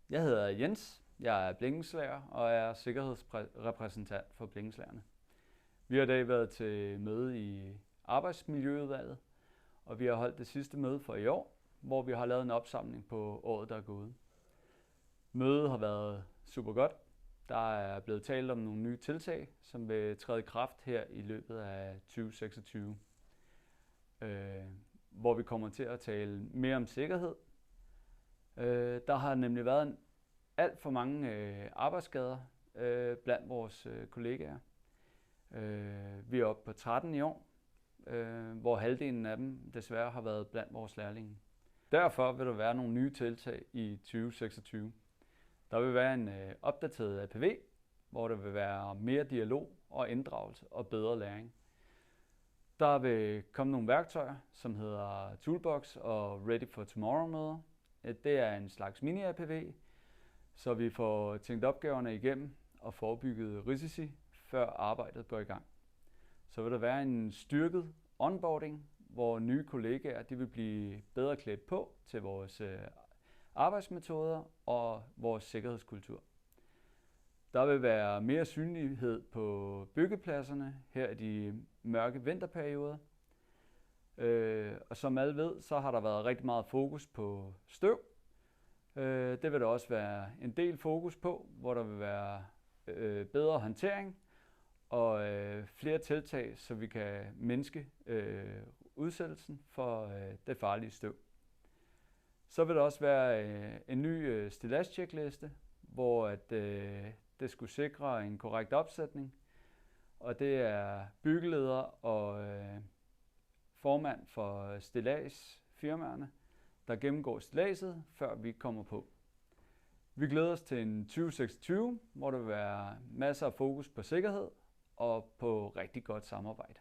Jeg hedder Jens, jeg er blikkenslager og er sikkerhedsrepræsentant for blikkenslagerne. Vi har i dag været til møde i arbejdsmiljøudvalget, og vi har holdt det sidste møde for i år, hvor vi har lavet en opsamling på året, der er gået. Mødet har været super godt. Der er blevet talt om nogle nye tiltag, som vil træde i kraft her i løbet af 2026. Hvor vi kommer til at tale mere om sikkerhed. Der har nemlig været alt for mange arbejdsskader blandt vores kollegaer. Vi er oppe på 13 i år, hvor halvdelen af dem desværre har været blandt vores lærlinge. Derfor vil der være nogle nye tiltag i 2026. Der vil være en opdateret APV, hvor der vil være mere dialog og inddragelse og bedre læring. Der vil komme nogle værktøjer, som hedder Toolbox og Ready for Tomorrow-møder. Det er en slags mini-APV, så vi får tænkt opgaverne igennem og forebygget risici, før arbejdet går i gang. Så vil der være en styrket onboarding, hvor nye kollegaer vil blive bedre klædt på til vores arbejdsmetoder og vores sikkerhedskultur. Der vil være mere synlighed på byggepladserne her i de mørke vinterperioder. Og som alle ved, så har der været rigtig meget fokus på støv. Det vil der også være en del fokus på, hvor der vil være bedre håndtering og flere tiltag, så vi kan mindske udsættelsen for det farlige støv. Så vil der også være en ny stillads-checkliste, hvor det skulle sikre en korrekt opsætning. Og det er byggeleder og formand for stilladsfirmaerne, der gennemgår stilladset, før vi kommer på. Vi glæder os til en 2026, hvor der vil være masser af fokus på sikkerhed og på rigtig godt samarbejde.